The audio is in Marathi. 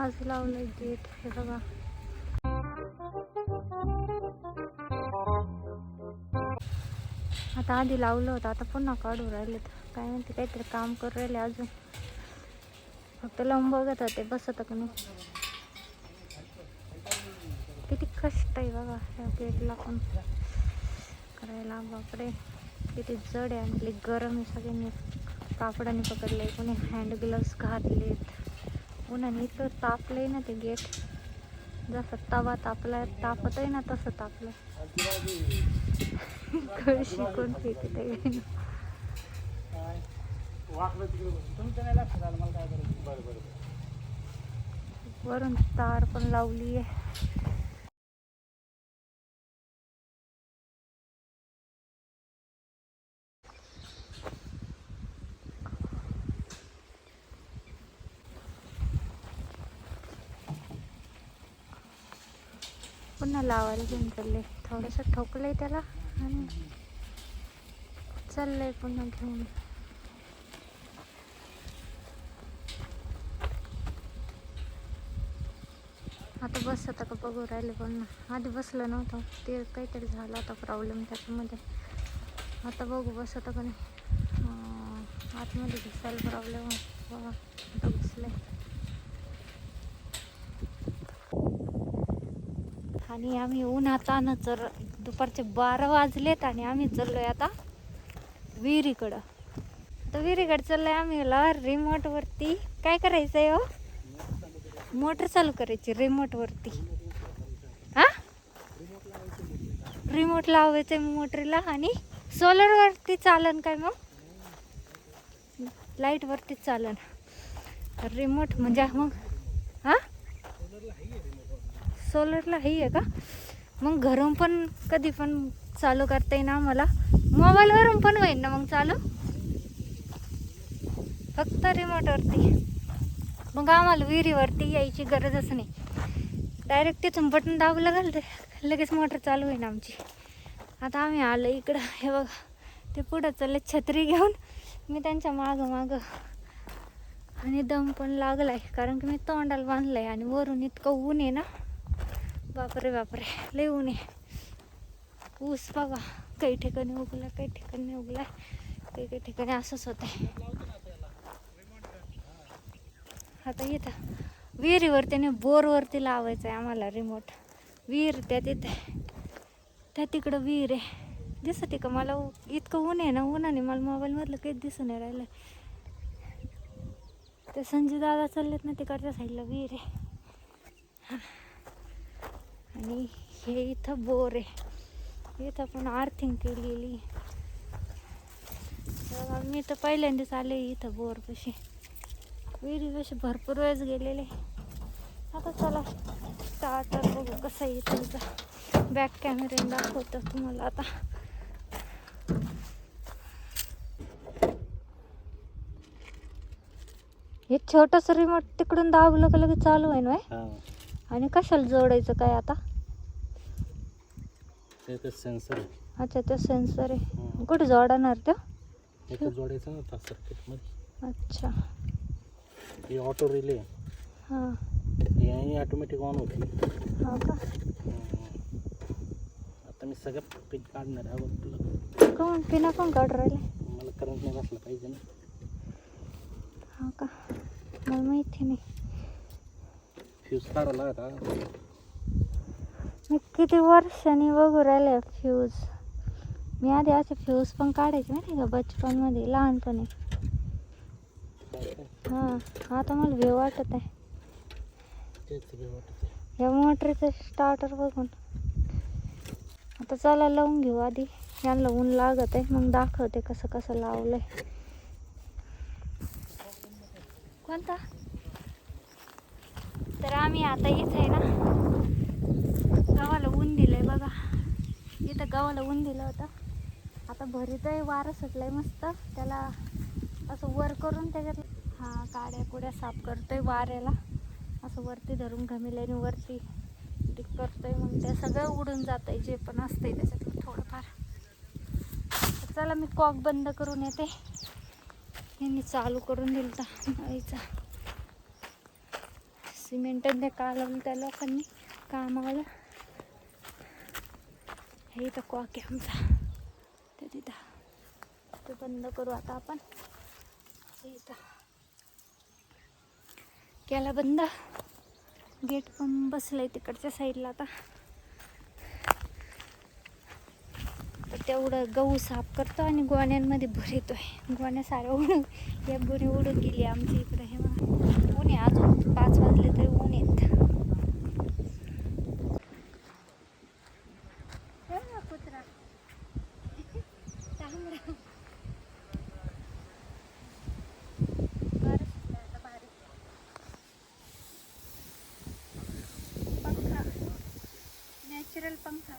आज लावलंय गेट हे बघा. आता आधी लावलं होतं, आता पुन्हा काढू राहिलेत. काय म्हणते काहीतरी काम करू राहिले अजून. फक्त लावून बघत होते बसत का नाही. किती कष्ट आहे बघा या गेटला पण करायला. बापरे किती जड आहे आणि गरम आहे. सगळ्यांनी कापडाने पकडले, कोणी हँड ग्लव्स घातलेत. उन्हाने इतकं तापलंय ना ते गेट. जसं तवा तापला तापत आहे ना तसं तापलं. कळशी कोण फेकत आहे. वरून तार पण लावली आहे. पुन्हा लावायला घेऊन चालले. थोडंसं ठोकलंय त्याला आणि चाललंय पुन्हा घेऊन. आता बसत का बघू राहिले. पण आधी बसलं नव्हतं, ते काहीतरी झाला होता प्रॉब्लेम त्याच्यामध्ये. आता बघू बसत का नाही. आतमध्ये घुसायला प्रॉब्लेम बघा. आता घुसलंय. आणि आम्ही उन्हात आणत जर दुपारचे 12 वाजलेत आणि आम्ही चाललोय आता विहिरीकडं. आता विहिरीकडे चाललोय आम्ही. रिमोट वरती काय करायचंय हो? मोटर चालू करायची रिमोट वरती. हा रिमोट लावायचंय मोटरला. आणि सोलर वरती चालन काय मग? लाईट वरतीच चालन रिमोट म्हणजे मग. हा सोलरला ही आहे का? मग घरून पण कधी पण चालू करता येईल आम्हाला. मोबाईलवरून पण होईल ना मग चालू, फक्त रिमोटवरती. मग आम्हाला विहिरीवरती यायची गरजच नाही. डायरेक्ट तिथून बटन दाबलं घालते लगेच मोटर चालू होईल आमची. आता आम्ही आलो इकडं. हे बघा ते पुढं चालले छत्री घेऊन. मी त्यांच्या मागं आणि दम पण लागलाय कारण की मी तोंडाला बांधलंय. आणि वरून इतकं ऊन आहे ना, बापरे बापरे लय ऊन आहे. ऊस बघा काही ठिकाणी उगला, काही ठिकाणी नाही उगला, काही ठिकाणी असंच होत आहे. आता इथं विहिरीवरती आणि बोरवरती लावायचं आहे आम्हाला रिमोट. विहीर त्या तिकडं विहीर आहे. दिसते का मला? इतकं ऊन आहे ना, उन्हाने मला मोबाईलमधलं काहीच दिसून नाही राहिलं. ते संजय दादा चाललेत ना तिकडच्या साईडला विहीर आहे. आणि हे इथं बोर आहे. इथं पण आर्थिंग केलेली. मी तर पहिल्यांदाच आले इथं बोरपाशी. विहिरीपाशी भरपूर वेळेस गेलेले. आता चला स्टार्टर बघू कसं आहे तुमचा. बॅक कॅमेऱ्याने दाखवतो तुम्हाला. आता हे छोटंसं रिमोट तिकडून दाबलं का लगेच चालू आहे ना. आणि कशाला जोडायचं काय आता? ते सेन्सर. अच्छा ते सेन्सर आहे. कुठे जोडणार ते? जोडायचं ना सर्किट मध्ये. अच्छा हे ऑटो रिले. हां हे ऑटोमॅटिक ऑन होते. हो का? आता मी सगळं पिन काढणार आहे. कोण पिना कोण काढून राहिले? मला करंट नाही बसला पाहिजे ना. हो का? मला माहिती नाही. फ्यूज काढायला आता. मी किती वर्षांनी बघू राहिले फ्यूज. मी आधी असे फ्यूज पण काढायचे माहिती का बचपनमध्ये, लहानपणी. हां आता मला भेव वाटत आहे या मोटरीचं स्टार्टर बघून. आता चला लावून घेऊ आधी. यांना ऊन लागत आहे मग दाखवते कसं कसं लावलंय. कोणता? तर आम्ही आता इथे आहे ना गव्हाला ऊन दिलंय बघा. इथं गव्हाला ऊन दिलं होतं. आता भरीत आहे, वारं सुटलंय मस्त. त्याला असं वर करून त्याच्यात काड्या कुड्या साफ करतोय वाऱ्याला. असं वरती धरून घमिल्याने वरती टिक करतोय. मग ते सगळं उडून जात आहे जे पण असतंय त्याच्यातलं थोडंफार. चला मी कॉक बंद करून येते. यांनी चालू करून दिलं तर आईचा सिमेंट ते कालवलं त्या लोकांनी कामाला. हे इथं कॉक आहे आमचा, तर तिथं ते बंद करू आता आपण. हे इथं केला बंद, गेट पण बसलंय तिकडच्या साईडला. आता तर तेवढं गहू साफ करतो आणि गोण्यांमध्ये भरतोय. गोण्या साऱ्या उडून, एक गोणी उडून गेली आमच्या इकडे. हे बघा ऊन आहे, अजून 5 वाजले तरी ऊन येत. कुत्रा तांबडा पंखा, नॅचरल पंखा.